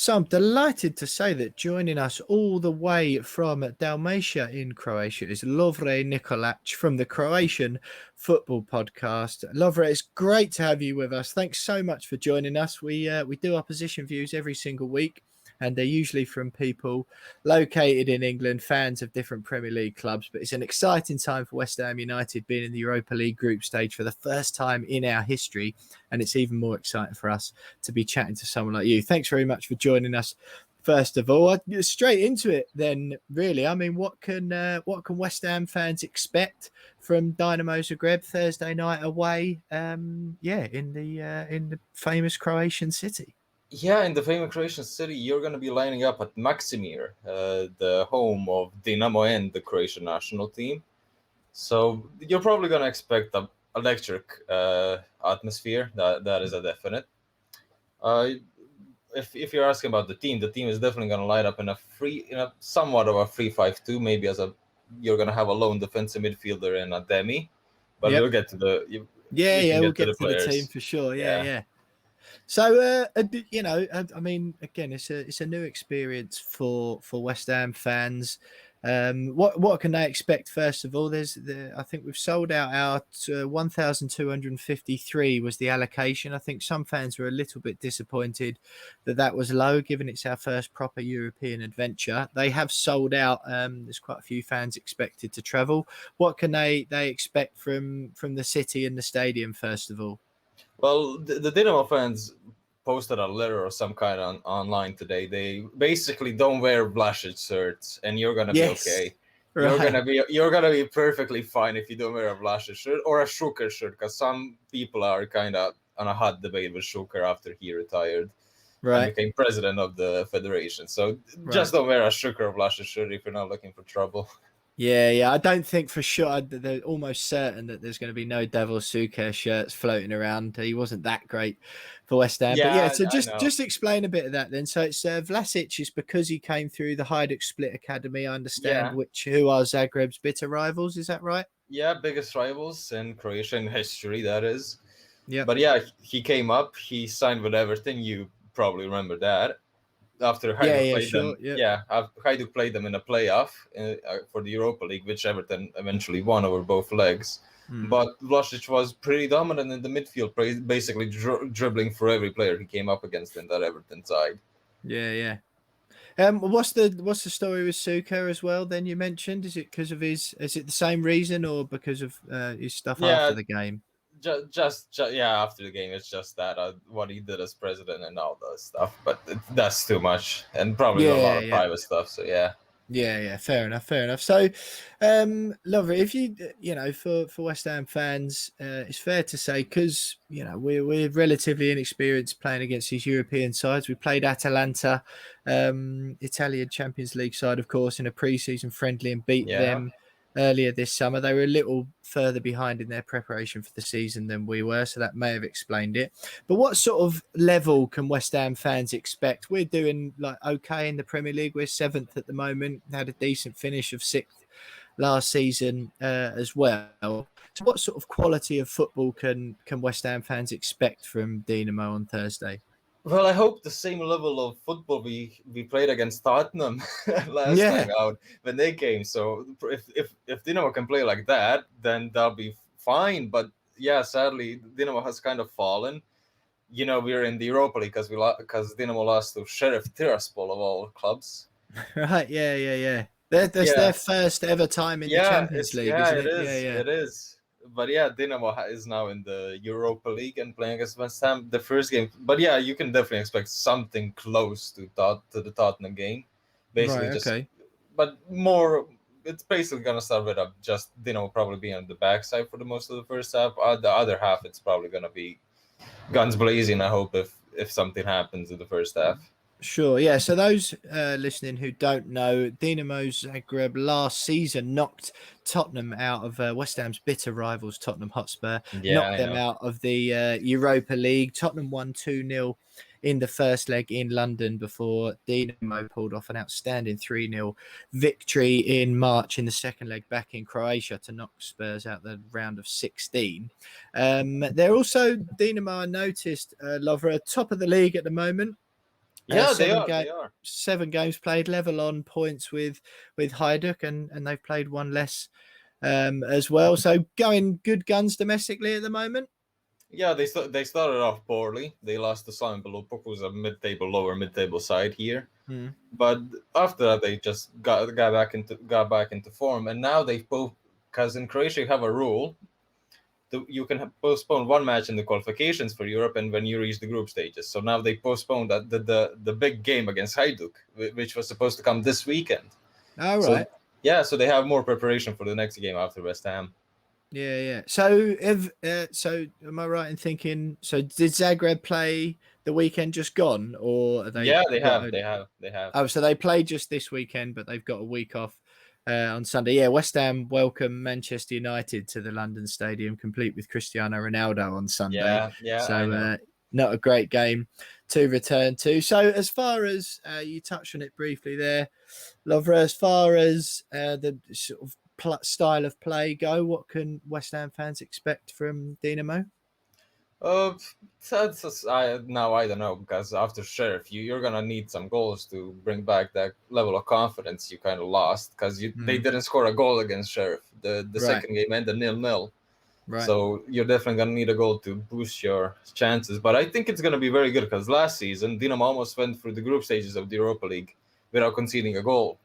So I'm delighted to say that joining us all the way from Dalmatia in Croatia is Lovre Nikolac from the Croatian Football podcast. Lovre, it's great to have you with us. Thanks so much for joining us. We do our position views every single week, and they're usually from people located in England, fans of different Premier League clubs. But it's an exciting time for West Ham United being in the Europa League group stage for the first time in our history. And it's even more exciting for us to be chatting to someone like you. Thanks very much for joining us. First of all, straight into it then, really. I mean, what can West Ham fans expect from Dinamo Zagreb Thursday night away? In the famous Croatian city. Yeah, in the famous Croatian city, you're going to be lining up at Maksimir, the home of Dynamo and the Croatian national team. So you're probably going to expect a electric atmosphere. That is a definite. If you're asking about the team is definitely going to line up in a somewhat of a 3-5-2. Maybe you're going to have a lone defensive midfielder and a demi, but we'll get to the we'll get to the team for sure. Yeah. So, I mean, again, it's a new experience for West Ham fans. What can they expect? First of all, I think we've sold out our 1,253 was the allocation. I think some fans were a little bit disappointed that was low, given it's our first proper European adventure. They have sold out. There's quite a few fans expected to travel. What can they expect from the city and the stadium? First of all. Well, the Dinamo fans posted a letter or some kind online today. They basically don't wear Vlasic shirts, and you're gonna be okay. Right. You're gonna be perfectly fine if you don't wear a Vlasic shirt or a Šuker shirt, because some people are kind of on a hot debate with Šuker after he retired and became president of the federation. So just don't wear a Šuker or Vlasic shirt if you're not looking for trouble. Yeah. I don't think for sure. They're almost certain that there's going to be no Devil Suker shirts floating around. He wasn't that great for West Ham. Yeah, but just explain a bit of that then. So it's Vlasic is because he came through the Hajduk Split Academy, I understand, who are Zagreb's bitter rivals. Is that right? Yeah, biggest rivals in Croatian history, that is. Yeah. But yeah, he came up. He signed with Everton. You probably remember that. After Hajduk played them in a playoff for the Europa League, which Everton eventually won over both legs. But Vlasic was pretty dominant in the midfield, basically dribbling for every player he came up against in that Everton side. Yeah. What's the story with Suker as well? Then you mentioned, is it because of is it the same reason or because of his stuff after the game? Just after the game, it's just that what he did as president and all that stuff, but that's too much, and probably a lot of private stuff. So yeah, fair enough. So, Lovre, if for West Ham fans, it's fair to say, because we're relatively inexperienced playing against these European sides. We played Atalanta, Italian Champions League side, of course, in a pre-season friendly and beat them earlier this summer. They were a little further behind in their preparation for the season than we were, so that may have explained it. But what sort of level can West Ham fans expect? We're doing okay in the Premier League. We're 7th at the moment, had a decent finish of 6th last season as well. So what sort of quality of football can West Ham fans expect from Dynamo on Thursday? Well, I hope the same level of football we played against Tottenham last time out when they came. So if Dinamo can play like that, then that'll be fine. But sadly, Dinamo has kind of fallen. We're in the Europa League because Dinamo lost to Sheriff Tiraspol of all clubs. Right? Yeah. That's their first ever time in the Champions League, isn't it? It is. But Dinamo is now in the Europa League and playing against West Ham the first game. But you can definitely expect something close to the Tottenham game. Basically, but more. It's basically gonna start with just Dinamo probably being on the backside for the most of the first half. The other half, it's probably gonna be guns blazing. I hope if something happens in the first half. Sure, yeah. So those listening who don't know, Dinamo Zagreb last season knocked Tottenham out of West Ham's bitter rivals, Tottenham Hotspur. Knocked them out of the Europa League. Tottenham won 2-0 in the first leg in London before Dynamo pulled off an outstanding 3-0 victory in March in the second leg back in Croatia to knock Spurs out the round of 16. They're also, Dynamo, I noticed, Lovre, top of the league at the moment. Yeah, they are. They are 7 games played, level on points with Hajduk, and they've played one less as well. So going good guns domestically at the moment. Yeah, they started off poorly. They lost to Simon Belupuk, who's a lower mid-table side here. But after that, they just got back into form, and now they both, because in Croatia you have a rule you can postpone one match in the qualifications for Europe, and when you reach the group stages. So now they postponed that the big game against Hajduk, which was supposed to come this weekend. All right. So they have more preparation for the next game after West Ham. Yeah. So so am I right in thinking? So did Zagreb play the weekend just gone, or are they? Yeah, they have. Oh, so they played just this weekend, but they've got a week off on Sunday. Yeah, West Ham welcome Manchester United to the London Stadium, complete with Cristiano Ronaldo on Sunday. Yeah. So not a great game to return to. So as far as you touched on it briefly there, Lovre, as far as the sort of style of play go, what can West Ham fans expect from Dynamo? I don't know, because after Sheriff, you're gonna need some goals to bring back that level of confidence you kind of lost, because they didn't score a goal against Sheriff. The second game ended 0-0. Right. So you're definitely gonna need a goal to boost your chances. But I think it's gonna be very good, because last season Dinamo almost went through the group stages of the Europa League without conceding a goal.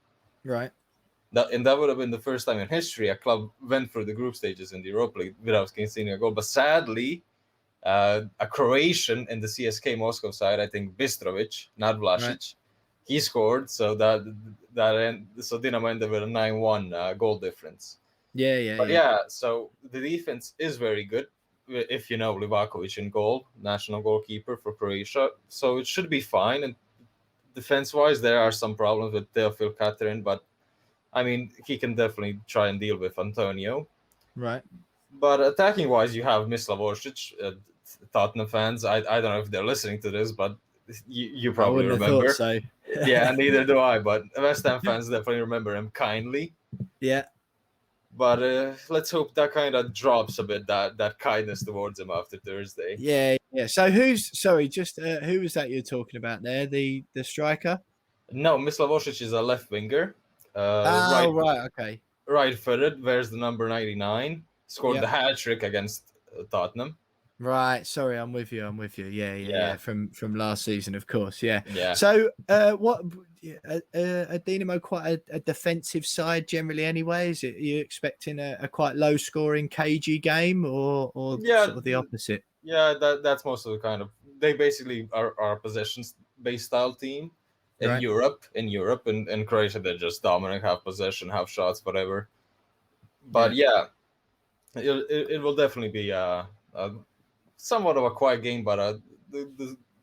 Right. That would have been the first time in history a club went through the group stages in the Europa League without conceding a goal. But sadly, a Croatian in the CSK Moscow side, I think Bistrovic, not Vlasic, right, he scored. So so Dinamo ended with a 9-1 goal difference. Yeah. So the defense is very good, if you know Livakovic in goal, national goalkeeper for Croatia. So it should be fine. And defense-wise, there are some problems with Teofil Katerin, but I mean, he can definitely try and deal with Antonio. Right. But attacking-wise, you have Mislav Orsic, Tottenham fans. I don't know if they're listening to this, but you probably remember. Have thought so. Yeah, neither do I. But West Ham fans definitely remember him kindly. Yeah. But let's hope that kind of drops a bit, that kindness towards him after Thursday. Yeah. So who was that you're talking about there? The striker? No, Mislav Orsic is a left winger. Right. Okay. Right-footed. Wears the number 99. Scored the hat trick against Tottenham. Right. Sorry, I'm with you. Yeah. From last season, of course. Yeah. So, what are Dinamo quite a defensive side generally? Anyway, are you expecting a quite low-scoring, cagey game, or sort of the opposite? Yeah, that's most of the kind of. They basically are a possessions-based style team in Europe. In Croatia, they're just dominant, have possession, have shots, whatever. But it will definitely be somewhat of a quiet game, but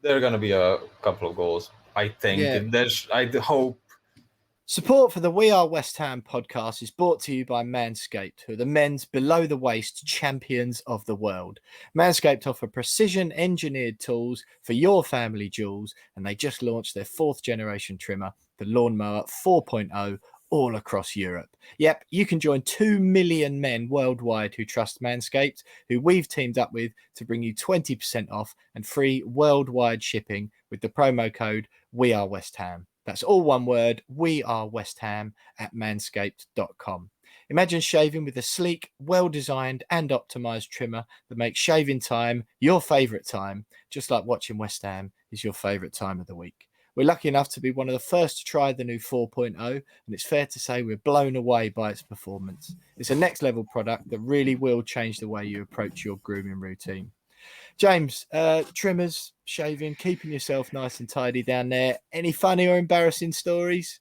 there are going to be a couple of goals, I think. Yeah. I hope. Support for the We Are West Ham podcast is brought to you by Manscaped, who are the men's below-the-waist champions of the world. Manscaped offer precision-engineered tools for your family jewels, and they just launched their 4th-generation trimmer, the Lawnmower 4.0, all across Europe. Yep, you can join 2 million men worldwide who trust Manscaped, who we've teamed up with to bring you 20% off and free worldwide shipping with the promo code WeAreWestHam. That's all one word, WeAreWestHam at manscaped.com. Imagine shaving with a sleek, well-designed and optimized trimmer that makes shaving time your favorite time, just like watching West Ham is your favorite time of the week. We're lucky enough to be one of the first to try the new 4.0, and it's fair to say we're blown away by its performance. It's a next level product that really will change the way you approach your grooming routine. James, trimmers, shaving, keeping yourself nice and tidy down there. Any funny or embarrassing stories?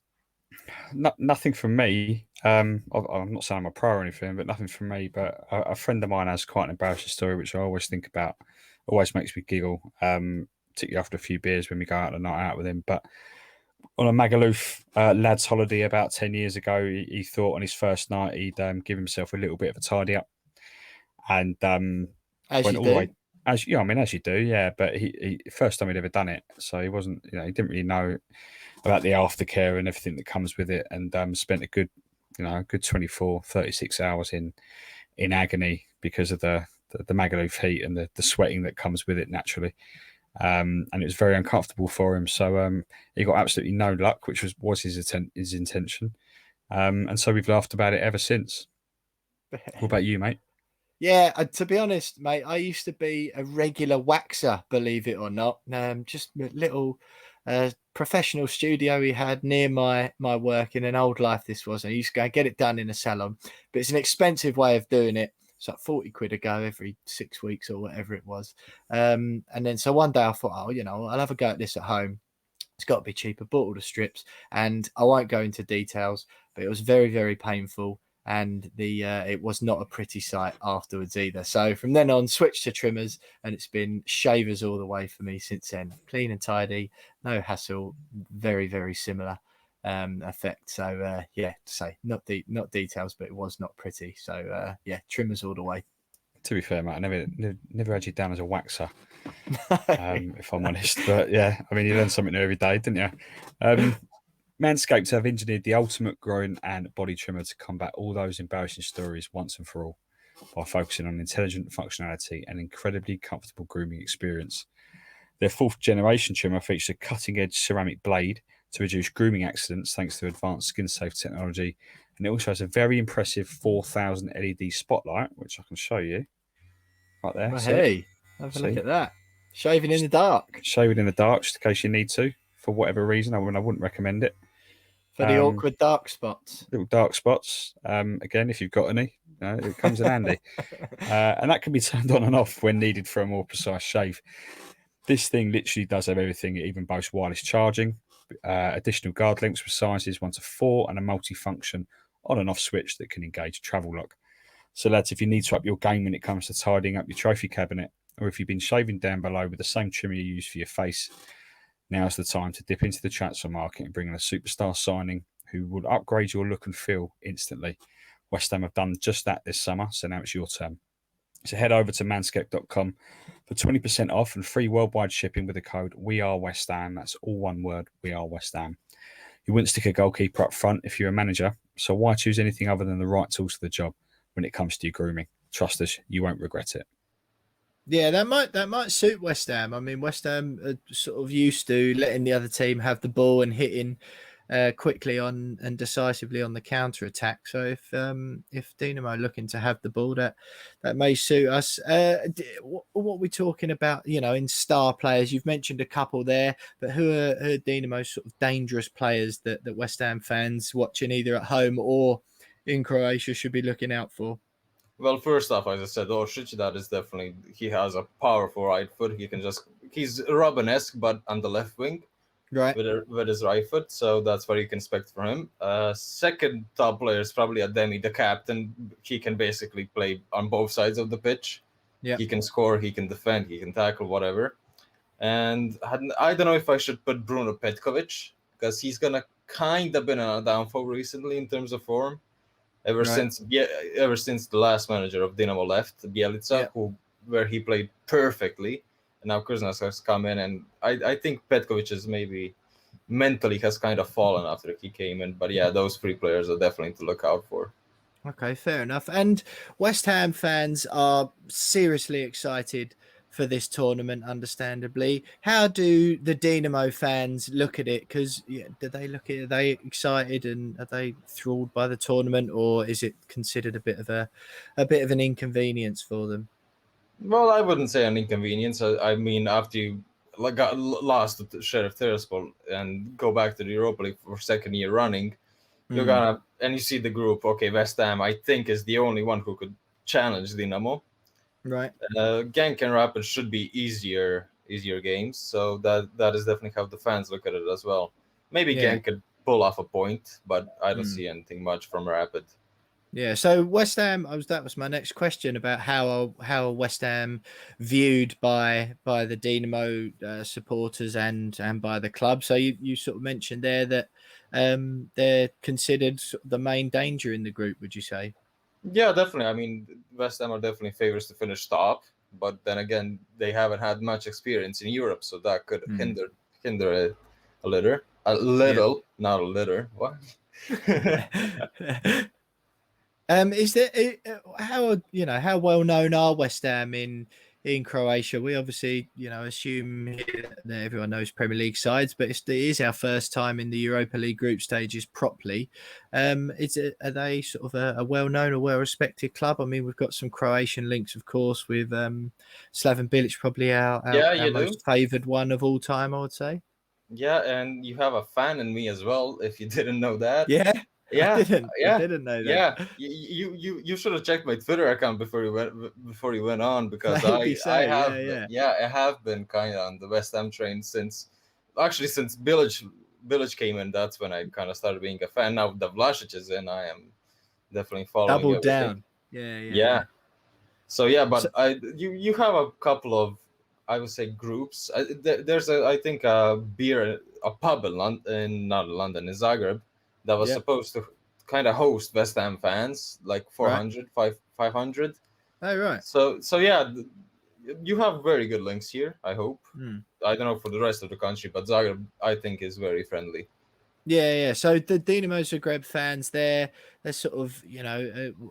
Nothing from me. I'm not saying I'm a pro or anything, but nothing from me. But a friend of mine has quite an embarrassing story, which I always think about. Always makes me giggle. Particularly after a few beers when we go out a night out with him. But on a Magaluf lads holiday about 10 years ago, he thought on his first night he'd give himself a little bit of a tidy up, and as you do. As you do, yeah. But he first time he'd ever done it, so he wasn't, he didn't really know about the aftercare and everything that comes with it, and spent a good 24, 36 hours in agony because of the Magaluf heat and the sweating that comes with it naturally. and it was very uncomfortable for him. So he got absolutely no luck, which was his intention. And so we've laughed about it ever since. What about you, mate? Yeah, to be honest, mate, I used to be a regular waxer, believe it or not. Just a little professional studio we had near my work in an old life. This was, and I used to go and get it done in a salon, but it's an expensive way of doing it. It's like 40 quid a go every 6 weeks or whatever it was. And then so one day I thought, oh, I'll have a go at this at home. It's got to be cheaper. Bought all the strips, and I won't go into details, but it was very, very painful. And it was not a pretty sight afterwards either. So from then on, switched to trimmers, and it's been shavers all the way for me since then. Clean and tidy, no hassle, very, very similar effect. So not details, but it was not pretty. So trimmers all the way. To be fair, Matt, I never had you down as a waxer, if I'm honest. But yeah, I mean, you learn something new every day, didn't you? Manscaped have engineered the ultimate groin and body trimmer to combat all those embarrassing stories once and for all by focusing on intelligent functionality and incredibly comfortable grooming experience. Their 4th generation trimmer features a cutting-edge ceramic blade to reduce grooming accidents thanks to advanced skin-safe technology, and it also has a very impressive 4,000 LED spotlight, which I can show you right there. Well, hey, have a look at that. Shaving in the dark. Shaving in the dark, just in case you need to, for whatever reason. I wouldn't recommend it. For the awkward dark spots. Little dark spots. Again, if you've got any, it comes in handy. And that can be turned on and off when needed for a more precise shave. This thing literally does have everything. It even boasts wireless charging, additional guard links with sizes 1 to 4, and a multi-function on and off switch that can engage travel lock. So lads, if you need to up your game when it comes to tidying up your trophy cabinet, or if you've been shaving down below with the same trimmer you use for your face, now's the time to dip into the transfer market and bring in a superstar signing who will upgrade your look and feel instantly. West Ham have done just that this summer, so now it's your turn. So head over to manscaped.com for 20% off and free worldwide shipping with the code WeAreWestHam. That's all one word, WeAreWestHam. You wouldn't stick a goalkeeper up front if you're a manager, so why choose anything other than the right tools for the job when it comes to your grooming? Trust us, you won't regret it. Yeah, that might suit West Ham. I mean, West Ham are sort of used to letting the other team have the ball and hitting quickly on and decisively on the counter attack. So if Dynamo are looking to have the ball, that may suit us. What are we talking about? In star players, you've mentioned a couple there, but who are Dynamo's sort of dangerous players that West Ham fans watching either at home or in Croatia should be looking out for? Well, first off, as I said, Oršić, is definitely, he has a powerful right foot. He's Robin-esque, but on the left wing, right, with his right foot. So that's what you can expect from him. Second top player is probably Ademi, the captain. He can basically play on both sides of the pitch. Yeah, he can score, he can defend, he can tackle, whatever. And I don't know if I should put Bruno Petkovic, because he's gonna kind of been on a downfall recently in terms of form. Ever since the last manager of Dynamo left, Bjelica, where he played perfectly, and now Kuznas has come in, and I think Petkovic is maybe mentally has kind of fallen after he came in. But yeah, those 3 players are definitely to look out for. Okay, fair enough. And West Ham fans are seriously excited for this tournament, understandably. How do the Dynamo fans look at it? Because do they look at it? Are they excited and are they thrilled by the tournament, or is it considered a bit of an inconvenience for them? Well, I wouldn't say an inconvenience. I mean, after you got lost at Sheriff Tiraspol and go back to the Europa League for 2nd year running, you're gonna, and you see the group. Okay, West Ham, I think, is the only one who could challenge Dynamo. Right. Genk and Rapid should be easier games, so that is definitely how the fans look at it as well. Maybe Genk could pull off a point, but I don't see anything much from Rapid. Yeah, so West Ham, that was my next question about how West Ham viewed by the Dynamo supporters and by the club. So you sort of mentioned there that they're considered the main danger in the group, would you say? Yeah, definitely. I mean, West Ham are definitely favorites to finish top, but then again, they haven't had much experience in Europe, so that could hinder a little, not a litter. What? Is there how well known are West Ham in in Croatia. We obviously, assume that everyone knows Premier League sides, but it is our first time in the Europa League group stages properly. Are they sort of a well-known or well-respected club? I mean, we've got some Croatian links, of course, with Slaven Bilic, probably our most favoured one of all time, I would say. Yeah, and you have a fan in me as well, if you didn't know that. Yeah. Yeah, I didn't know that. Yeah, you should have checked my Twitter account before you went on, because I have been kind of on the West Ham train since Bilic came in. That's when I kind of started being a fan. Now the Vlasic is in, I am definitely following. Double down. Yeah. So yeah, but you have a couple of, I would say, groups. There's I think a pub in Zagreb, that was supposed to kind of host West Ham fans, like 400, 500. Oh, right. So yeah, you have very good links here, I hope. I don't know for the rest of the country, but Zagreb, I think, is very friendly. Yeah. So the Dinamo Zagreb fans, they're sort of,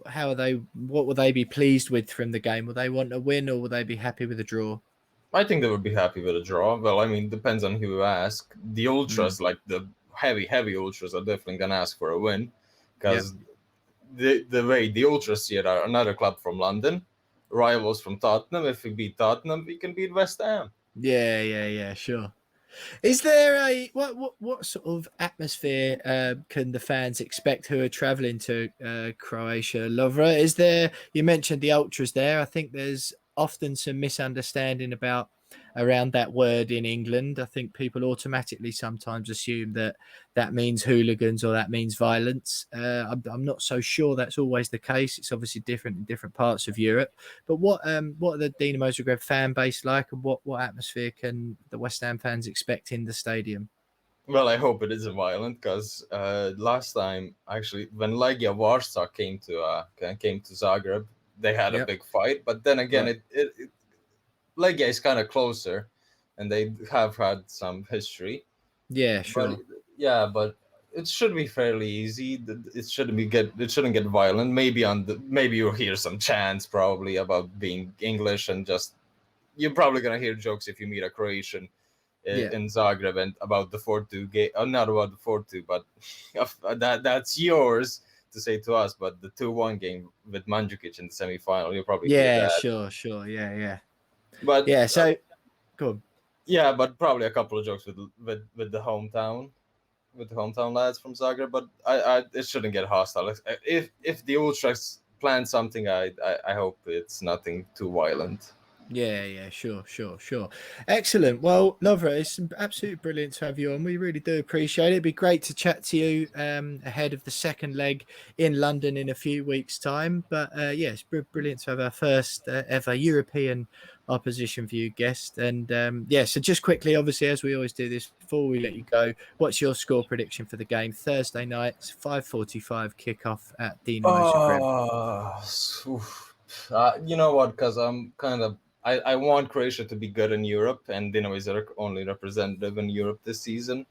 how are they? What will they be pleased with from the game? Will they want a win, or will they be happy with a draw? I think they would be happy with a draw. Well, I mean, depends on who you ask. The ultras, like the heavy ultras, are definitely gonna ask for a win, because the way the ultras see it are another club from London, rivals from Tottenham. If we beat Tottenham, we can beat West Ham. Yeah, sure. Is there what sort of atmosphere can the fans expect who are travelling to Croatia, Lovre? Is there? You mentioned the ultras there. I think there's often some misunderstanding around that word in England. I think people automatically sometimes assume that means hooligans or that means violence. I'm not so sure that's always the case. It's obviously different in different parts of Europe. But what are the Dinamo Zagreb fan base like, and what atmosphere can the West Ham fans expect in the stadium? Well, I hope it isn't violent, because last time, actually, when Legia Warsaw came to Zagreb, they had a big fight. But then again, Legia is kind of closer, and they have had some history. Yeah, sure. But it should be fairly easy. It shouldn't get violent. Maybe you'll hear some chants probably about being English, and just, you're probably gonna hear jokes if you meet a Croatian in Zagreb, and about the 4-2 game. Not about the 4-2, but that's yours to say to us. But the 2-1 game with Mandzukic in the semi-final, you'll probably hear that. Sure. Yeah. But so go on. Yeah, but probably a couple of jokes with the hometown lads from Zagreb. But it shouldn't get hostile. If the ultras plan something, I hope it's nothing too violent. Yeah, sure. Excellent. Well, Lovre, it's absolutely brilliant to have you on. We really do appreciate it. It'd be great to chat to you ahead of the second leg in London in a few weeks' time. But it's brilliant to have our first ever European opposition view guest. And so just quickly, obviously, as we always do this, before we let you go, what's your score prediction for the game Thursday night, 5:45 kickoff at Dinamo Zagreb? You know what? Because I'm kind of, I want Croatia to be good in Europe, and Dinamo is only representative in Europe this season.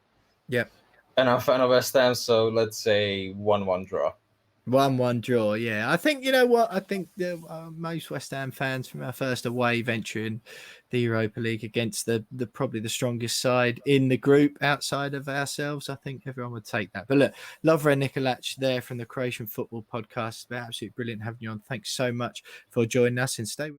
Yep. And I'm a fan of West Ham, so let's say 1-1 draw. 1-1 draw, yeah. I think, you know what? I think most West Ham fans, from our first away venture in the Europa League against the probably the strongest side in the group outside of ourselves, I think everyone would take that. But look, Lovre Nikolac there from the Croatian Football Podcast. Absolutely brilliant having you on. Thanks so much for joining us, and stay